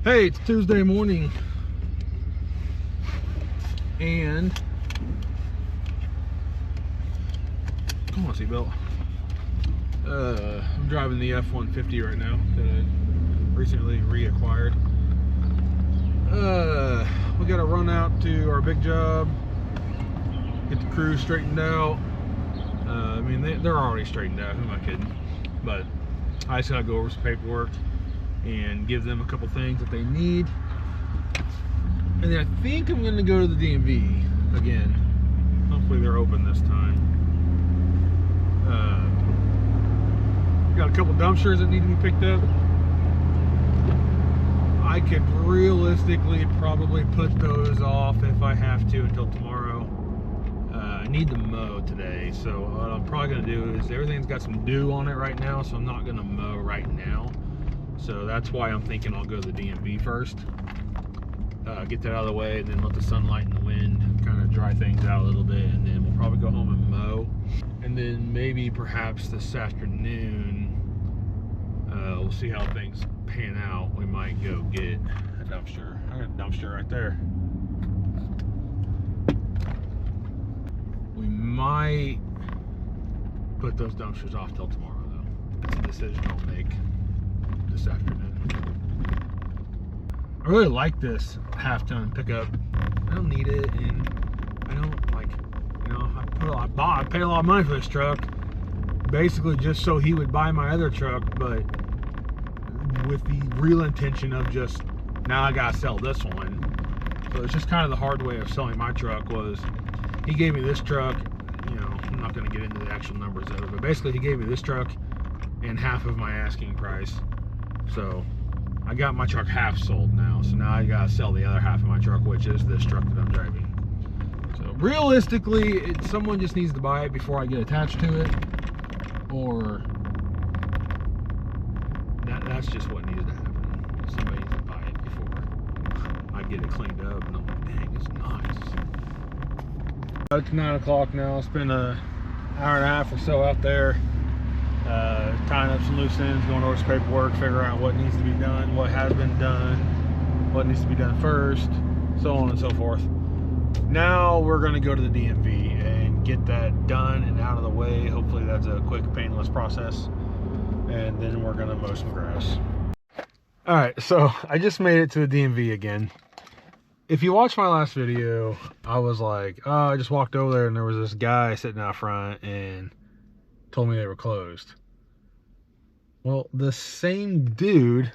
Hey, it's Tuesday morning, and come on, seatbelt. I'm driving the F-150 right now that I recently reacquired. We got to run out to our big job, get the crew straightened out. I mean, they're already straightened out. Who am I kidding? But I just got to go over some paperwork and give them a couple things that they need. And then I think I'm going to go to the DMV again. Hopefully they're open this time. Got a couple dumpsters that need to be picked up. I could realistically probably put those off if I have to until tomorrow. I need to mow today, so what I'm probably going to do is everything's got some dew on it right now, so I'm not going to mow right now. So that's why I'm thinking I'll go to the DMV first. Get that out of the way, and then let the sunlight and the wind kind of dry things out a little bit, and then we'll probably go home and mow. And then maybe perhaps this afternoon, we'll see how things pan out. We might go get a dumpster. I got a dumpster right there. We might put those dumpsters off till tomorrow, though. That's a decision I'll make this afternoon. I really like this half-ton pickup. I don't need it, and I don't like, you know, I paid a lot of money for this truck, basically just so he would buy my other truck, but with the real intention of just, now I gotta sell this one. So it's just kind of the hard way of selling my truck was, he gave me this truck, you know, I'm not gonna get into the actual numbers of it, but basically he gave me this truck and half of my asking price. So I got my truck half sold now, so now I gotta sell the other half of my truck, which is this truck that I'm driving. So realistically, someone just needs to buy it before I get attached to it, or that's just what needs to happen. Somebody needs to buy it before I get it cleaned up, and I'm like, dang, it's nice. It's 9 o'clock now. It's been an hour and a half or so out there. Tying up some loose ends, going over some paperwork, figuring out what needs to be done, what has been done, what needs to be done first, so on and so forth. Now we're going to go to the DMV and get that done and out of the way. Hopefully that's a quick, painless process, and then we're going to mow some grass. Alright, so I just made it to the DMV again. If you watched my last video, I was like, oh, I just walked over there and there was this guy sitting out front and told me they were closed. Well, the same dude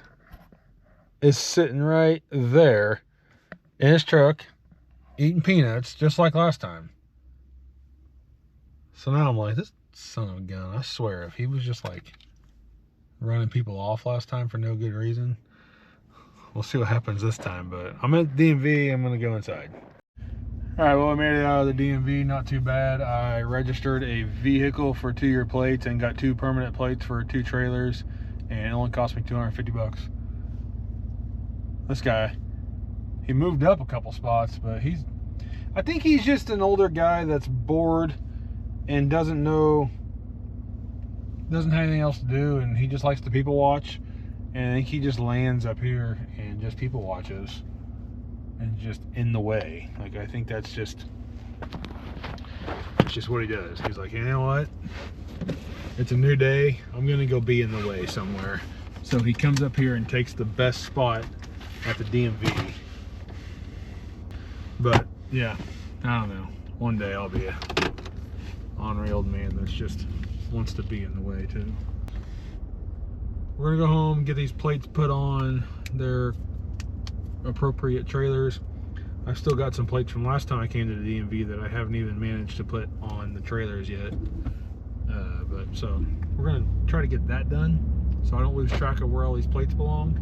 is sitting right there in his truck eating peanuts just like last time. So now I'm like, this son of a gun, I swear, if he was just like running people off last time for no good reason, we'll see what happens this time. But I'm at the DMV, I'm gonna go inside. Alright, well, I made it out of the DMV, not too bad. I registered a vehicle for 2-year plates and got 2 permanent plates for 2 trailers, and it only cost me $250. This guy, he moved up a couple spots, but I think he's just an older guy that's bored and doesn't have anything else to do, and he just likes to people watch, and I think he just lands up here and just people watches. And just in the way. Like, I think that's just what he does. He's like, you know what? It's a new day. I'm gonna go be in the way somewhere. So he comes up here and takes the best spot at the DMV. But yeah, I don't know. One day I'll be a ornery old man that's just wants to be in the way too. We're gonna go home, get these plates put on their appropriate trailers. I've still got some plates from last time I came to the DMV that I haven't even managed to put on the trailers yet. But so we're gonna try to get that done so I don't lose track of where all these plates belong,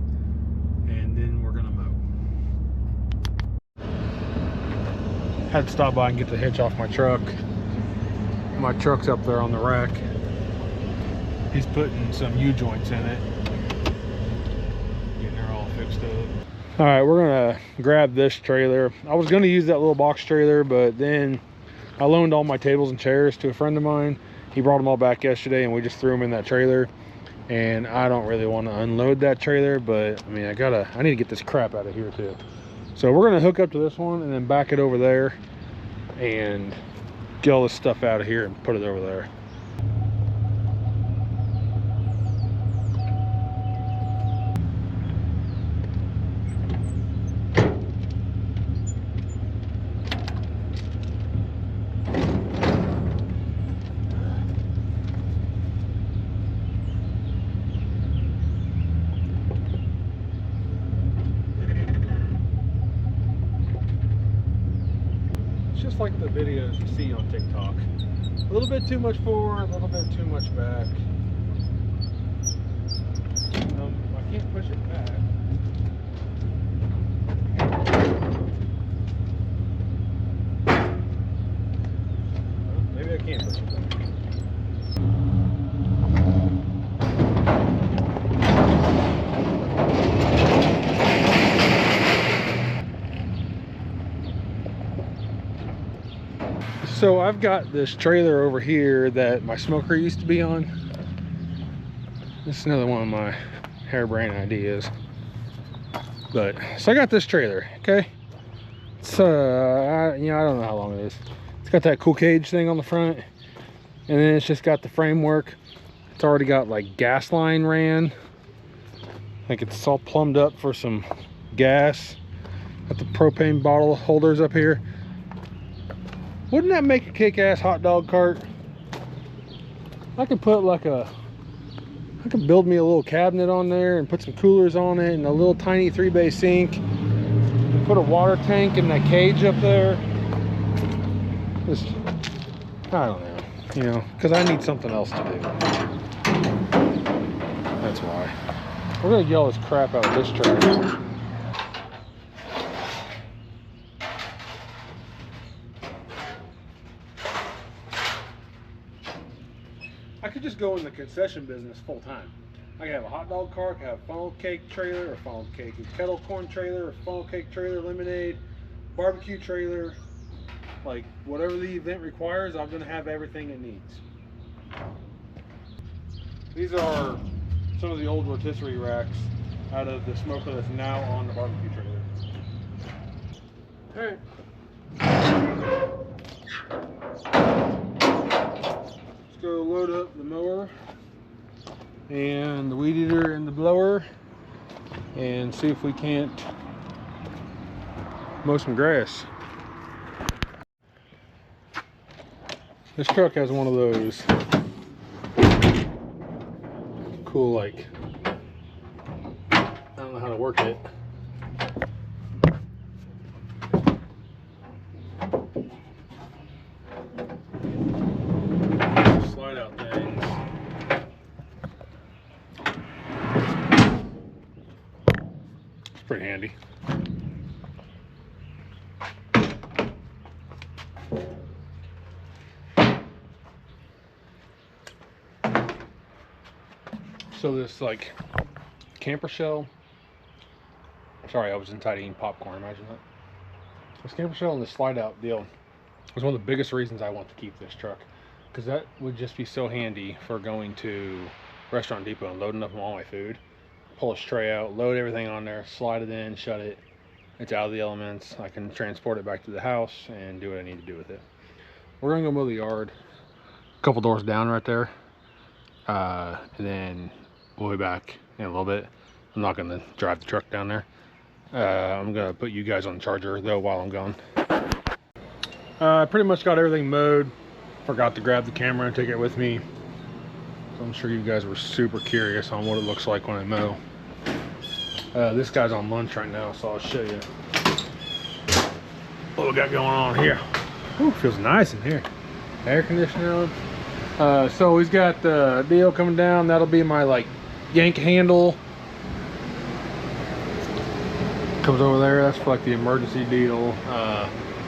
and then we're gonna mow. Had to stop by and get the hitch off my truck. My truck's up there on the rack. He's putting some U-joints in it, getting her all fixed up. All right, we're gonna grab this trailer. I was gonna use that little box trailer, but then I loaned all my tables and chairs to a friend of mine. He brought them all back yesterday and we just threw them in that trailer. and I don't really want to unload that trailer, but I mean, I need to get this crap out of here too. So we're gonna hook up to this one and then back it over there and get all this stuff out of here and put it over there. Just like the videos you see on TikTok. A little bit too much forward, a little bit too much back. I can't push it back. Well, maybe I can't push it back. So I've got this trailer over here that my smoker used to be on. This is another one of my harebrained ideas. But so I got this trailer, okay? It's I don't know how long it is. It's got that cool cage thing on the front, and then it's just got the framework. It's already got like gas line ran. Like it's all plumbed up for some gas. Got the propane bottle holders up here. Wouldn't that make a kick-ass hot dog cart? I could put like I could build me a little cabinet on there and put some coolers on it and a little tiny 3-bay sink and put a water tank in that cage up there. Just, I don't know, you know, because I need something else to do. That's why. We're gonna get all this crap out of this trailer. I could just go in the concession business full time. I could have a hot dog cart, I could have a funnel cake trailer, or funnel cake and kettle corn trailer, or funnel cake trailer, lemonade, barbecue trailer. Like whatever the event requires, I'm gonna have everything it needs. These are some of the old rotisserie racks out of the smoker that's now on the barbecue trailer. Alright. Go load up the mower and the weed eater and the blower and see if we can't mow some grass. This truck has one of those cool, like, I don't know how to work it. Pretty handy. So this like camper shell, sorry, I was inside eating popcorn, imagine that. This camper shell and the slide out deal was one of the biggest reasons I want to keep this truck, because that would just be so handy for going to Restaurant Depot and loading up all my food. Pull a tray out, load everything on there, slide it in, shut it. It's out of the elements. I can transport it back to the house and do what I need to do with it. We're gonna go mow the yard, a couple doors down right there, and then we'll be back in a little bit. I'm not gonna drive the truck down there. I'm gonna put you guys on the charger though while I'm gone. I pretty much got everything mowed. Forgot to grab the camera and take it with me. So I'm sure you guys were super curious on what it looks like when I mow. This guy's on lunch right now, so I'll show you what we got going on here. Ooh, feels nice in here. Air conditioner on. So he's got the deal coming down. That'll be my like yank handle. Comes over there. That's for like the emergency deal.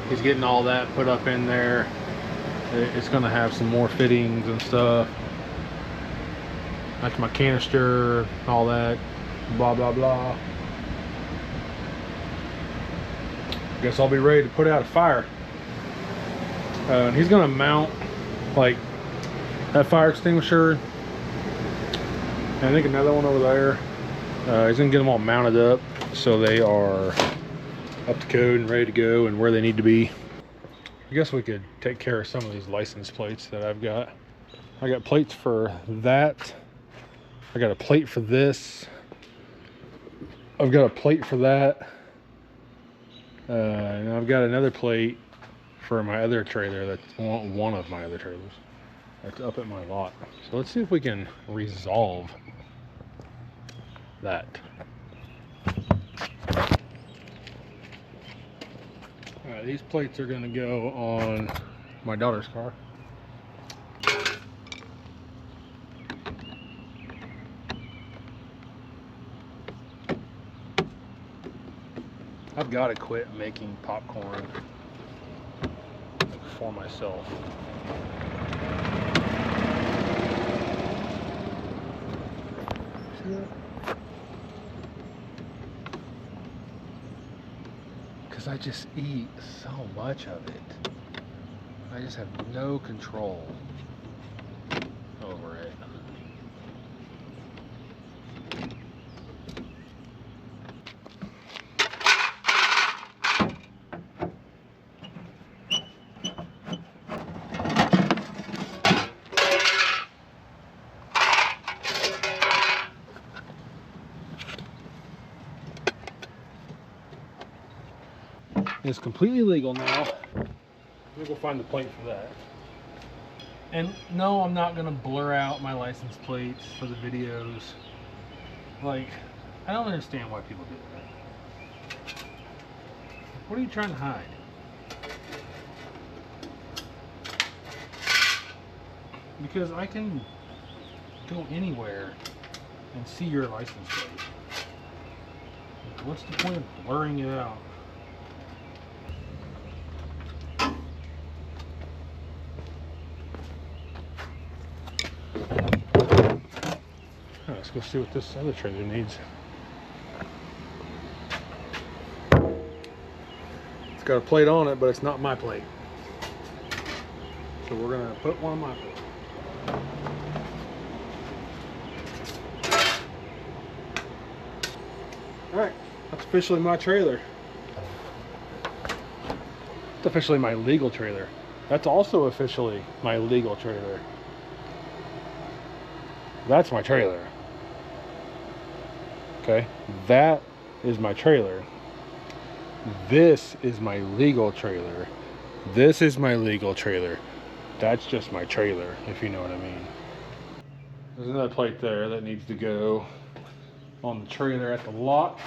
He's getting all that put up in there. It's gonna have some more fittings and stuff. That's my canister, all that, blah, blah, blah. Guess I'll be ready to put out a fire. And he's gonna mount like that fire extinguisher And I think another one over there. He's gonna get them all mounted up so they are up to code and ready to go and where they need to be. I guess we could take care of some of these license plates that I've got. I got plates for that. I got a plate for this. I've got a plate for that. And I've got another plate for my other trailer. That's one of my other trailers. That's up at my lot. So let's see if we can resolve that. Alright, these plates are gonna go on my daughter's car. I've got to quit making popcorn for myself. Because I just eat so much of it. I just have no control over it. It's completely legal now. We'll go find the plate for that. And no, I'm not gonna blur out my license plates for the videos. Like, I don't understand why people do that. What are you trying to hide? Because I can go anywhere and see your license plate. What's the point of blurring it out? Let's go see what this other trailer needs. It's got a plate on it, but it's not my plate. So we're gonna put one on my plate. Alright, that's officially my trailer. It's officially my legal trailer. That's also officially my legal trailer. That's my trailer. Okay, that is my trailer. This is my legal trailer. This is my legal trailer. That's just my trailer, if you know what I mean. There's another plate there that needs to go on the trailer at the lot.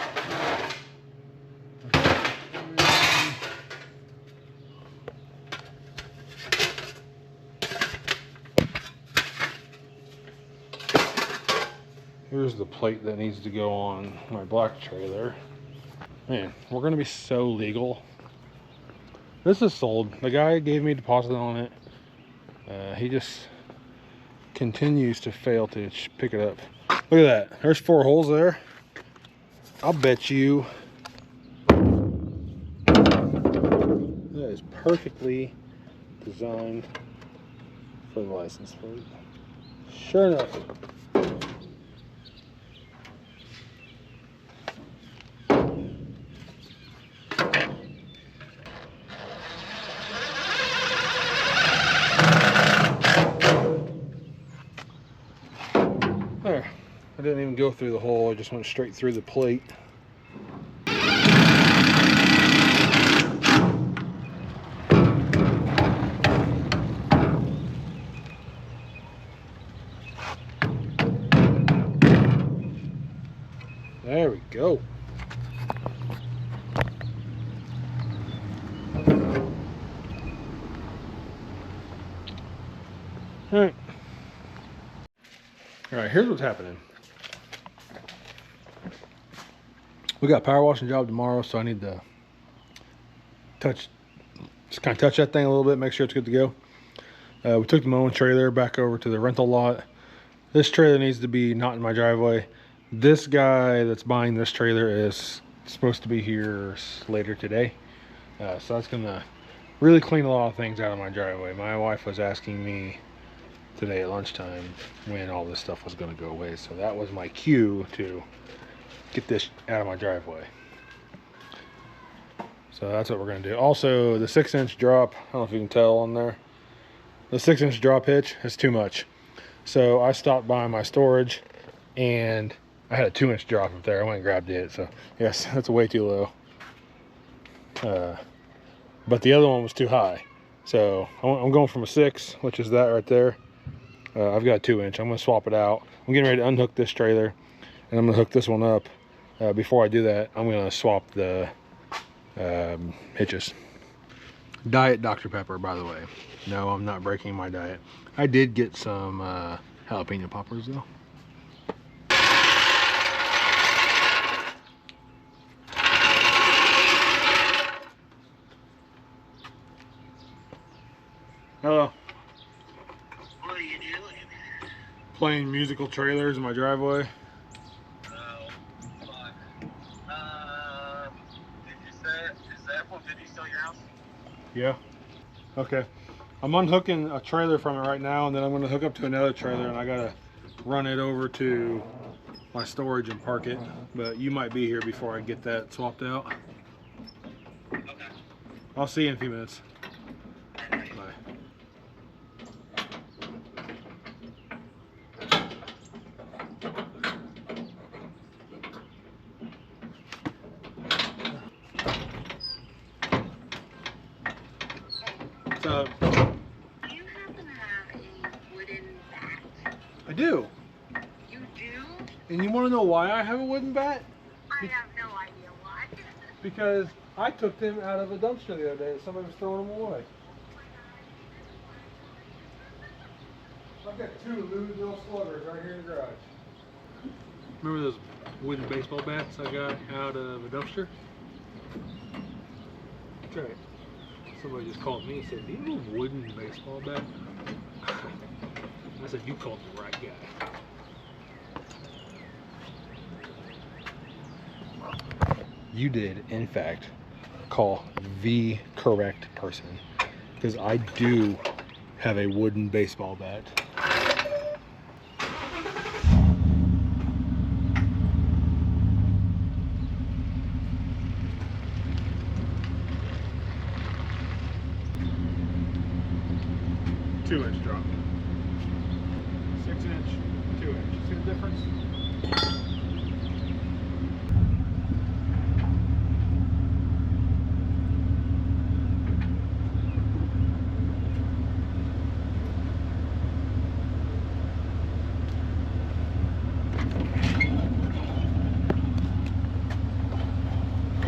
Here's the plate that needs to go on my black trailer. Man, we're gonna be so legal. This is sold. The guy gave me a deposit on it. He just continues to fail to pick it up. Look at that. There's 4 holes there. I'll bet you that is perfectly designed for the license plate. Sure enough. There. I didn't even go through the hole, I just went straight through the plate. There we go. Alright. Alright, here's what's happening. We got a power washing job tomorrow, so I need to just kind of touch that thing a little bit, make sure it's good to go. We took the mowing trailer back over to the rental lot. This trailer needs to be not in my driveway. This guy that's buying this trailer is supposed to be here later today. So that's gonna really clean a lot of things out of my driveway. My wife was asking me today at lunchtime when all this stuff was going to go away. So that was my cue to get this out of my driveway. So that's what we're going to do. Also, the 6-inch drop, I don't know if you can tell on there, the 6-inch drop hitch is too much. So I stopped by my storage and I had a 2-inch drop up there. I went and grabbed it. So yes, that's way too low. But the other one was too high. So I'm going from a 6, which is that right there. I've got a 2-inch. I'm going to swap it out. I'm getting ready to unhook this trailer and I'm going to hook this one up. Before I do that, I'm going to swap the hitches. Diet Dr. Pepper, by the way. No, I'm not breaking my diet. I did get some jalapeno poppers though. Hello. What are you doing? Playing musical trailers in my driveway. Oh, fuck. Is that one? Did he sell your house? Yeah. Okay. I'm unhooking a trailer from it right now, and then I'm going to hook up to another trailer, and I got to run it over to my storage and park it. But you might be here before I get that swapped out. Okay. I'll see you in a few minutes. Bye. So, Do you happen to have a wooden bat? I do. You do? And you want to know why I have a wooden bat? I have no idea why. Because I took them out of a dumpster the other day. Somebody was throwing them away. I've got 2 Louisville Sluggers right here in the garage. Remember those wooden baseball bats I got out of a dumpster? That's right. Somebody just called me and said, "Do you have a wooden baseball bat?" I said, "You called the right guy." You did, in fact, call the correct person, because I do have a wooden baseball bat. Two-inch drop. 6-inch, 2-inch. See the difference?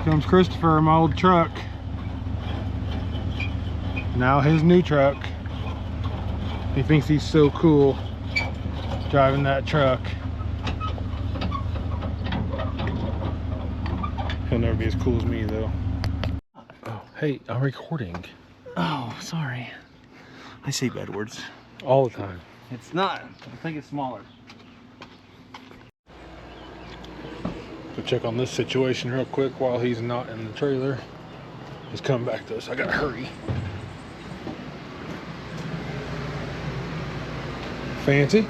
Comes Christopher in my old truck. Now his new truck. He thinks he's so cool driving that truck. He'll never be as cool as me though. Oh, hey, I'm recording. Oh, sorry. I say bad words. All the time. It's not. I think it's smaller. Go check on this situation real quick while he's not in the trailer. He's coming back to us. I gotta hurry. Fancy?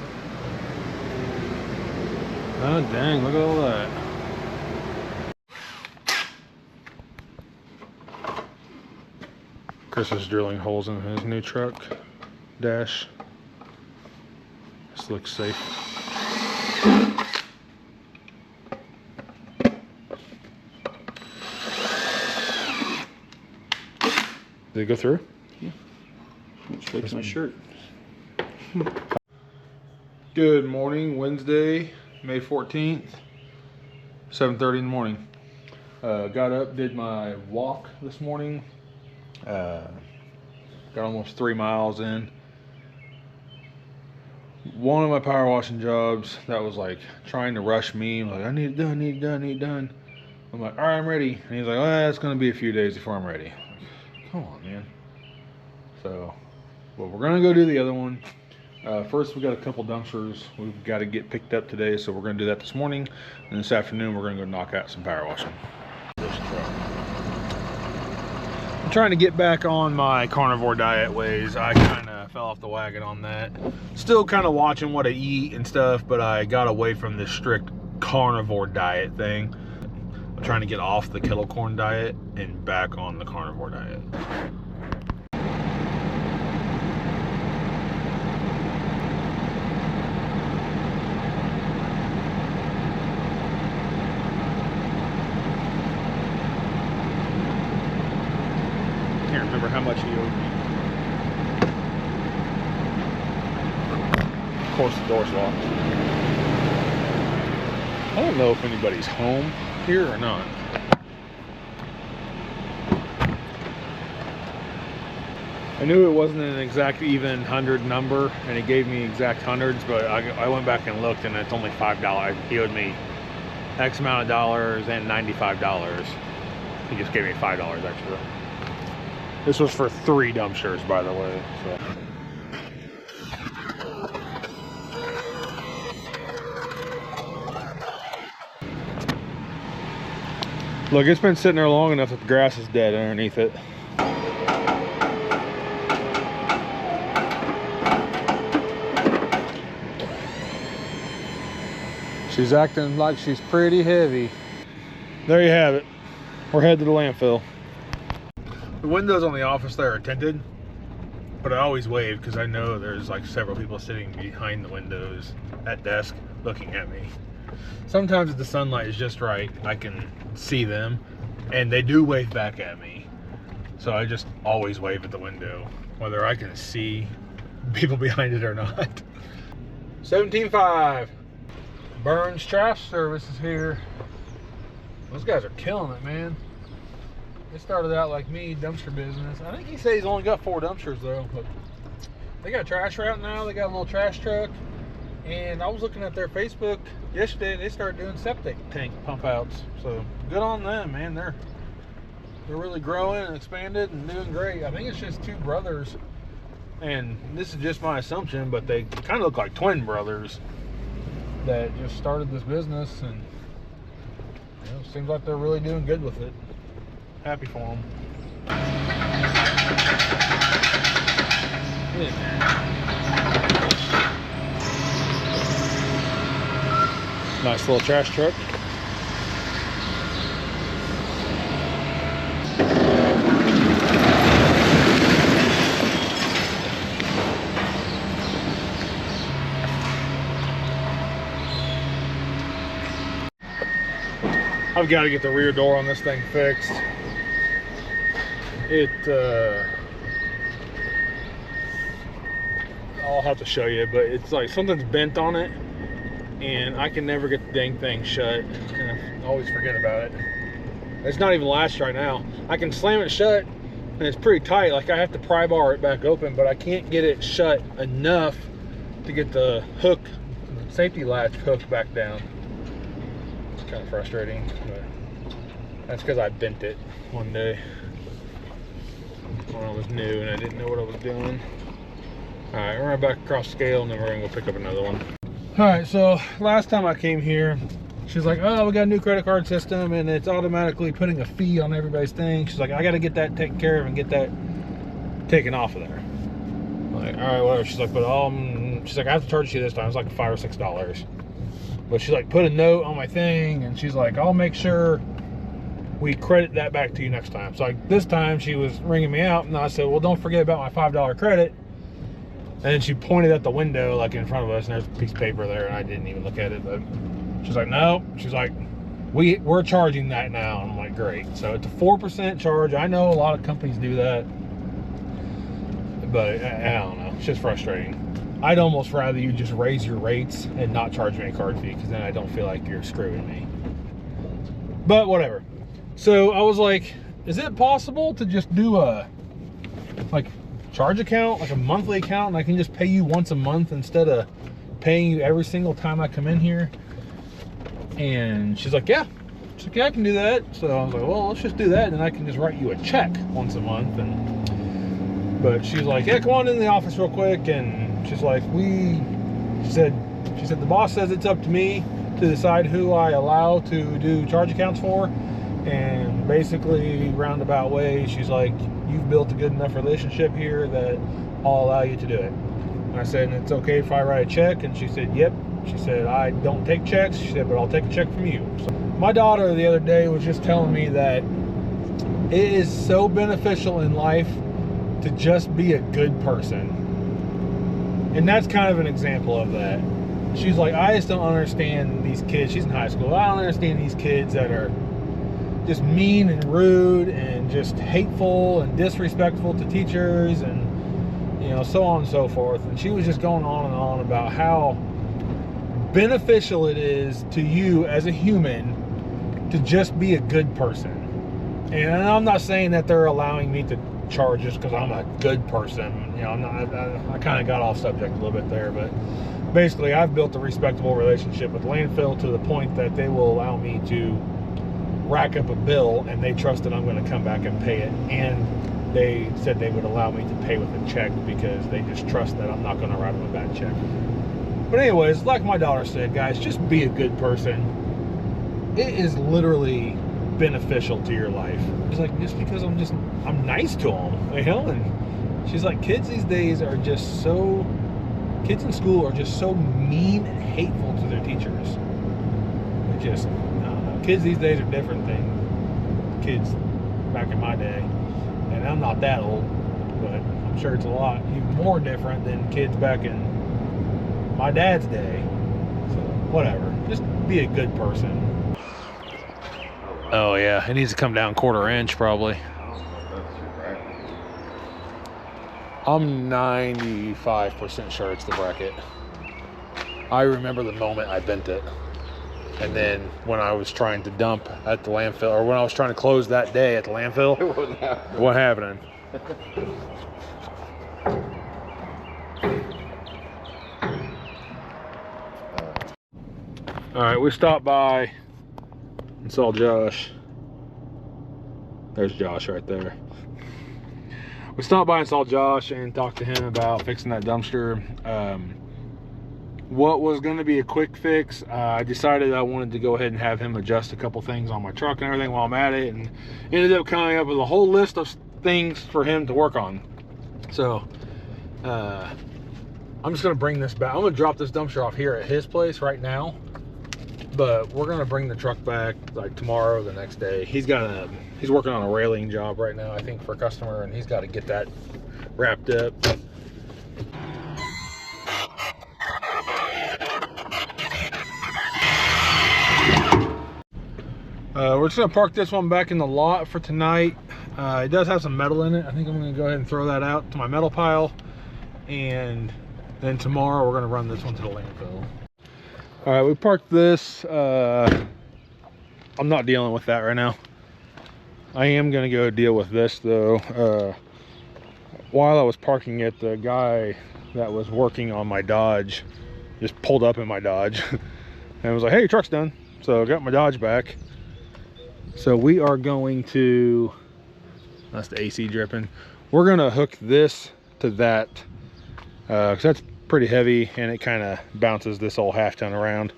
Oh dang, look at all that. Chris is drilling holes in his new truck dash. This looks safe. Did it go through? Yeah. Let's fix my shirt. Good morning, Wednesday, May 14th, 7:30 in the morning. Got up, did my walk this morning. Got almost 3 miles in. One of my power washing jobs that was like trying to rush me, like I need it done, need it done, need it done. I'm like, all right, I'm ready. And he's like, well, it's gonna be a few days before I'm ready. I'm like, come on, man. So, well, we're gonna go do the other one. First, we got a couple dumpsters we've got to get picked up today, so we're going to do that this morning. And this afternoon, we're going to go knock out some power washing. I'm trying to get back on my carnivore diet ways. I kind of fell off the wagon on that. Still kind of watching what I eat and stuff, but I got away from this strict carnivore diet thing. I'm trying to get off the kettle corn diet and back on the carnivore diet. Can't remember how much he owed me. Of course, the door's locked. I don't know if anybody's home here or not. I knew it wasn't an exact even 100 number, and he gave me exact hundreds, but I went back and looked, and it's only $5. He owed me X amount of dollars and $95. He just gave me $5 extra. This was for 3 dumpsters, by the way. So. Look, it's been sitting there long enough that the grass is dead underneath it. She's acting like she's pretty heavy. There you have it. We're headed to the landfill. The windows on the office there are tinted, but I always wave because I know there's like several people sitting behind the windows at desk looking at me. Sometimes if the sunlight is just right, I can see them, and they do wave back at me. So I just always wave at the window, whether I can see people behind it or not. 17.5. Burns Trash Service is here. Those guys are killing it, man. They started out like me, dumpster business. I think he said he's only got 4 dumpsters though, but they got a trash route now. They got a little trash truck. And I was looking at their Facebook yesterday. They started doing septic tank pump outs. So good on them, man. They're really growing and expanded and doing great. I think it's just 2 brothers, and this is just my assumption, but they kind of look like twin brothers that just started this business, and you know, seems like they're really doing good with it. Happy for them. Nice little trash truck. I've got to get the rear door on this thing fixed. I'll have to show you, but it's like something's bent on it, and I can never get the dang thing shut. And I always forget about it. It's not even latched right now. I can slam it shut, and it's pretty tight. Like I have to pry bar it back open, but I can't get it shut enough to get the hook, safety latch hooked back down. Kind of frustrating, but that's because I bent it one day when I was new and I didn't know what I was doing. All right, we're right back across the scale, and then we're gonna go pick up another one. All right, so last time I came here, she's like, oh, we got a new credit card system and it's automatically putting a fee on everybody's thing. She's like, I got to get that taken care of and get that taken off of there. I'm like, all right, whatever. She's like, but she's like, I have to charge you this time. It's like $5 or $6. But she's like, put a note on my thing, and she's like, I'll make sure we credit that back to you next time. So like this time she was ringing me out, and I said, well, don't forget about my $5 credit. And then she pointed at the window like in front of us, and there's a piece of paper there, and I didn't even look at it. But she's like, no. She's like, we're charging that now. And I'm like, great. So it's a 4% charge. I know a lot of companies do that, but I don't know. It's just frustrating. I'd almost rather you just raise your rates and not charge me a card fee, because then I don't feel like you're screwing me. But whatever. So I was like, is it possible to just do a like charge account, like a monthly account, and I can just pay you once a month instead of paying you every single time I come in here? And she's like, yeah. She's like, yeah, I can do that. So I was like, well, let's just do that, and then I can just write you a check once a month. But she's like, yeah, come on in the office real quick. And she's like, she said the boss says it's up to me to decide who I allow to do charge accounts for. And basically, roundabout way, she's like, you've built a good enough relationship here that I'll allow you to do it. And I said, and it's okay if I write a check? And she said, yep. She said, I don't take checks. She said, but I'll take a check from you. So my daughter the other day was just telling me that it is so beneficial in life to just be a good person. And that's kind of an example of that. She's like, I just don't understand these kids. She's in high school. I don't understand these kids that are just mean and rude and just hateful and disrespectful to teachers and, you know, so on and so forth. And she was just going on and on about how beneficial it is to you as a human to just be a good person. And I'm not saying that they're allowing me to charge just because I'm a good person. You know, I kind of got off subject a little bit there, but basically I've built a respectable relationship with landfill to the point that they will allow me to rack up a bill and they trust that I'm going to come back and pay it. And they said they would allow me to pay with a check because they just trust that I'm not going to write them a bad check. But anyways, like my daughter said, guys, just be a good person. It is literally beneficial to your life. It's like, just because I'm nice to them, you know? And she's like, kids these days are just so, kids in school are just so mean and hateful to their teachers. They're just, I don't know. Kids these days are different than kids back in my day. And I'm not that old, but I'm sure it's a lot even more different than kids back in my dad's day. So whatever, just be a good person. Oh yeah, it needs to come down 1/4 inch probably. I'm 95% sure it's the bracket. I remember the moment I bent it. And then when I was trying to dump at the landfill, or when I was trying to close that day at the landfill, what happened? All right, we stopped by and saw Josh. There's Josh right there. We stopped by and saw Josh and talked to him about fixing that dumpster. What was going to be a quick fix, I decided I wanted to go ahead and have him adjust a couple things on my truck and everything while I'm at it, and ended up coming up with a whole list of things for him to work on. So I'm just going to bring this back. I'm going to drop this dumpster off here at his place right now, but we're going to bring the truck back like tomorrow or the next day. He's working on a railing job right now, I think, for a customer, and he's got to get that wrapped up. We're just gonna park this one back in the lot for tonight. It does have some metal in it. I think I'm gonna go ahead and throw that out to my metal pile, and then tomorrow we're gonna run this one to the landfill. All right, we parked this. I'm not dealing with that right now. I am gonna go deal with this though. While I was parking it, the guy that was working on my Dodge just pulled up in my Dodge and was like, hey, your truck's done. So I got my Dodge back. So we are going to, that's the AC dripping. We're gonna hook this to that, because that's pretty heavy and it kind of bounces this old half ton around.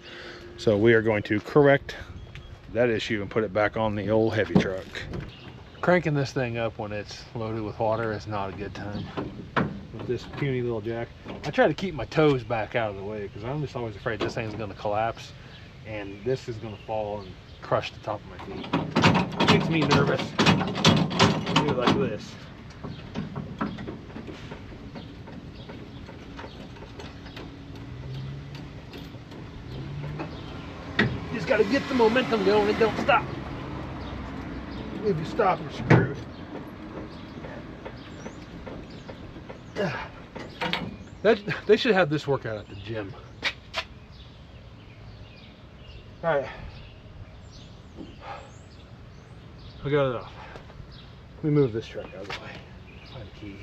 So we are going to correct that issue and put it back on the old heavy truck. Cranking this thing up when it's loaded with water is not a good time with this puny little jack. I try to keep my toes back out of the way because I'm just always afraid this thing's gonna collapse and this is gonna fall and crush the top of my feet. It makes me nervous. Do it like this. Just gotta get the momentum going and don't stop. If you stop, you're screwed. They should have this workout at the gym. All right. I got it off. Let me move this truck out of the way. Find a key.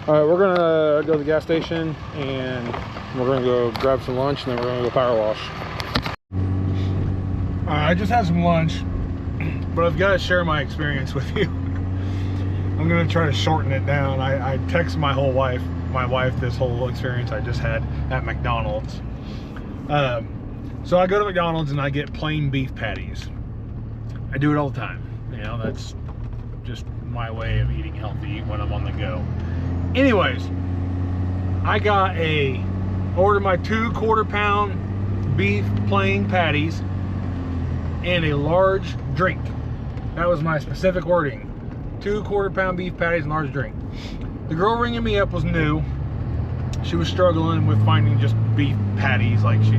All right, we're gonna go to the gas station and we're gonna go grab some lunch and then we're gonna go power wash. All right, I just had some lunch, but I've got to share my experience with you. I'm gonna try to shorten it down. I text my wife this whole experience I just had at McDonald's. So I go to McDonald's and I get plain beef patties. I do it all the time. You know, that's just my way of eating healthy when I'm on the go. Anyways, I ordered my 2 quarter-pound beef plain patties and a large drink. That was my specific wording. 2 quarter-pound beef patties and large drink. The girl ringing me up was new. She was struggling with finding just beef patties. Like she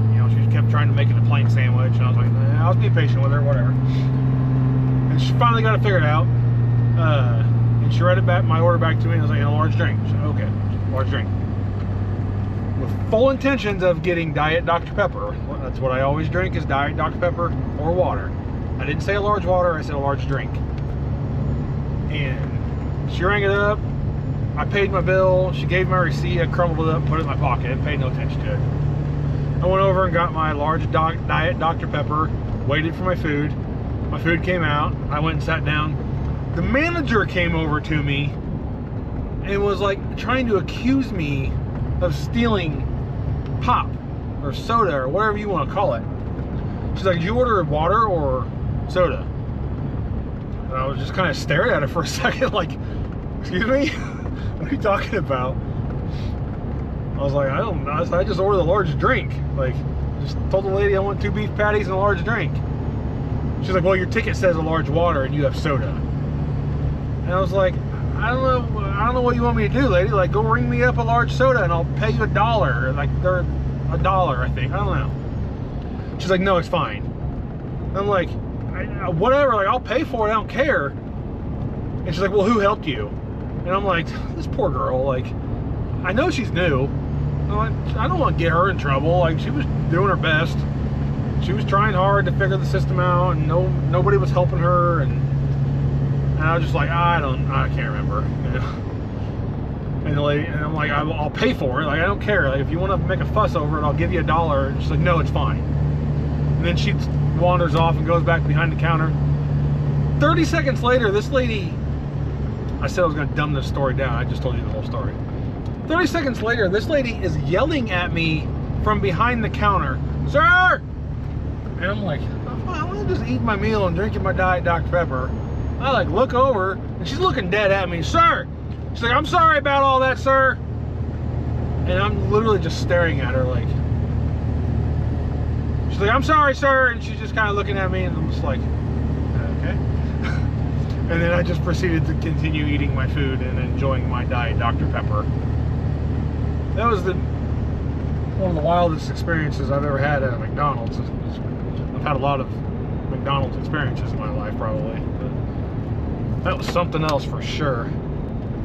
kept trying to make it a plain sandwich, and I was like, I was being patient with her, whatever. And she finally got it figured out. And she read it back, my order back to me, and I was like, a large drink. She said, okay, large drink. With full intentions of getting Diet Dr. Pepper. That's what I always drink, is Diet Dr. Pepper or water. I didn't say a large water, I said a large drink. And she rang it up. I paid my bill. She gave my receipt. I crumbled it up, put it in my pocket, paid no attention to it. I went over and got my large Diet Dr. Pepper, waited for my food. My food came out. I went and sat down. The manager came over to me and was like trying to accuse me of stealing pop or soda or whatever you want to call it. She's like, did you order water or soda? And I was just kind of staring at her for a second like, excuse me? What are you talking about? I was like, I don't know. I just ordered a large drink. Like, just told the lady I want 2 beef patties and a large drink. She's like, well, your ticket says a large water and you have soda. And I was like, I don't know what you want me to do, lady. Like, go ring me up a large soda and I'll pay you $1. Like, they're $1, I think. I don't know. She's like, no, it's fine. And I'm like, whatever. Like, I'll pay for it. I don't care. And she's like, well, who helped you? And I'm like, this poor girl. Like, I know she's new. I don't want to get her in trouble. Like, she was doing her best. She was trying hard to figure the system out, and nobody was helping her. And I was just like, I can't remember. You know? And the lady, and I'm like, I'll pay for it. Like, I don't care. Like, if you want to make a fuss over it, I'll give you $1. And she's like, no, it's fine. And then she wanders off and goes back behind the counter. 30 seconds later, this lady, I said I was going to dumb this story down. I just told you the whole story. 30 seconds later, this lady is yelling at me from behind the counter, sir! And I'm like, I'm just eating my meal and drinking my Diet Dr. Pepper. I like look over and she's looking dead at me, sir! She's like, I'm sorry about all that, sir! And I'm literally just staring at her like, she's like, I'm sorry, sir! And she's just kind of looking at me and I'm just like, okay. And then I just proceeded to continue eating my food and enjoying my Diet Dr. Pepper. That was one of the wildest experiences I've ever had at a McDonald's. I've had a lot of McDonald's experiences in my life, probably. But that was something else for sure.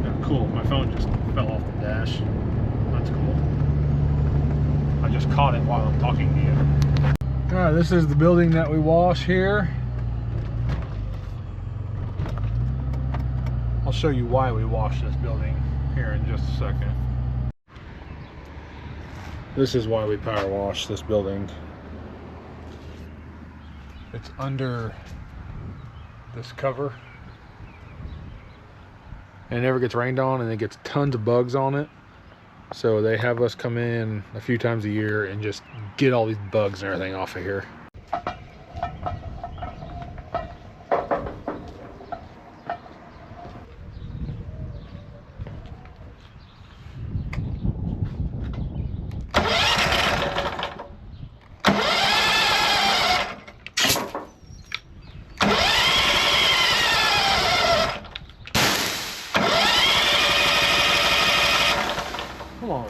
Yeah, cool, my phone just fell off the dash. That's cool. I just caught it while I'm talking to you. Alright, this is the building that we wash here. I'll show you why we wash this building here in just a second. This is why we power wash this building. It's under this cover. And it never gets rained on and it gets tons of bugs on it. So they have us come in a few times a year and just get all these bugs and everything off of here. Come on.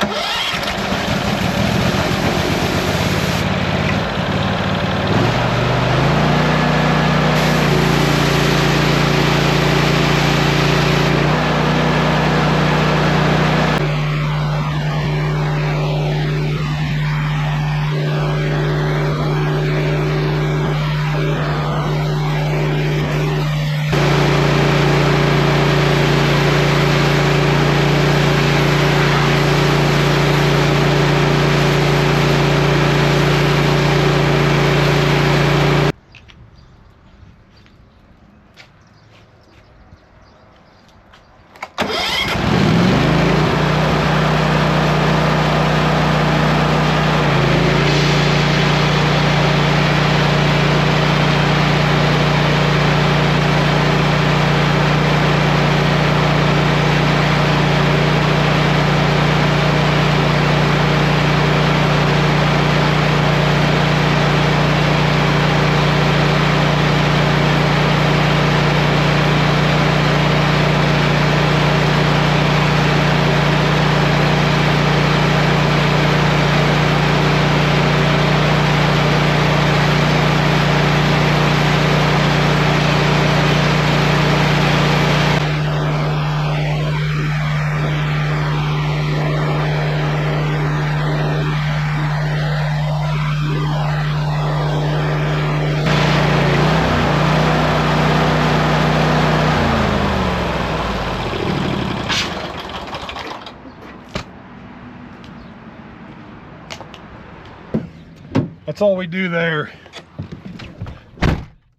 That's all we do there.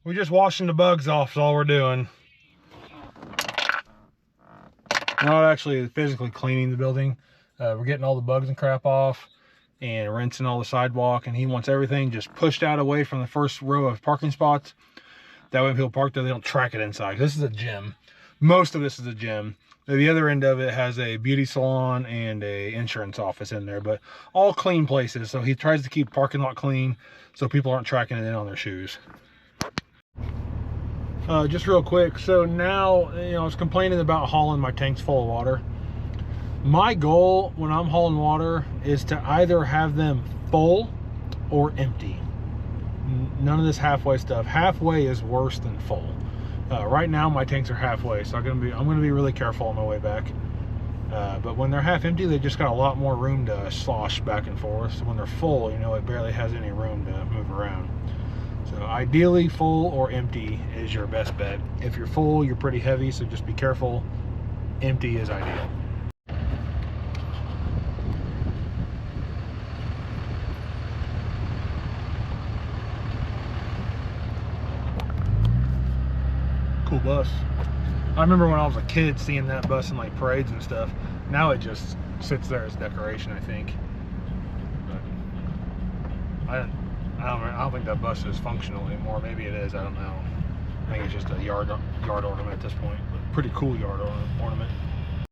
We're just washing the bugs off is all we're doing. Not actually physically cleaning the building. We're getting all the bugs and crap off and rinsing all the sidewalk, and he wants everything just pushed out away from the first row of parking spots. That way when people park there, they don't track it inside. This is a gym. Most of this is a gym. The other end of it has a beauty salon and a insurance office in there, but all clean places. So he tries to keep parking lot clean so people aren't tracking it in on their shoes. Just real quick, so now, I was complaining about hauling my tanks full of water. My goal when I'm hauling water is to either have them full or empty. None of this halfway stuff. Halfway is worse than full. Right now my tanks are halfway, so I'm gonna be really careful on my way back. But when they're half empty, they just got a lot more room to slosh back and forth. So when they're full, it barely has any room to move around. So ideally full or empty is your best bet. If you're full, you're pretty heavy, so just be careful. Empty is ideal. Cool bus. I remember when I was a kid seeing that bus in like parades and stuff. Now it just sits there as decoration, I think. But I don't think that bus is functional anymore. Maybe it is. I don't know. I think it's just a yard ornament at this point. But pretty cool yard ornament.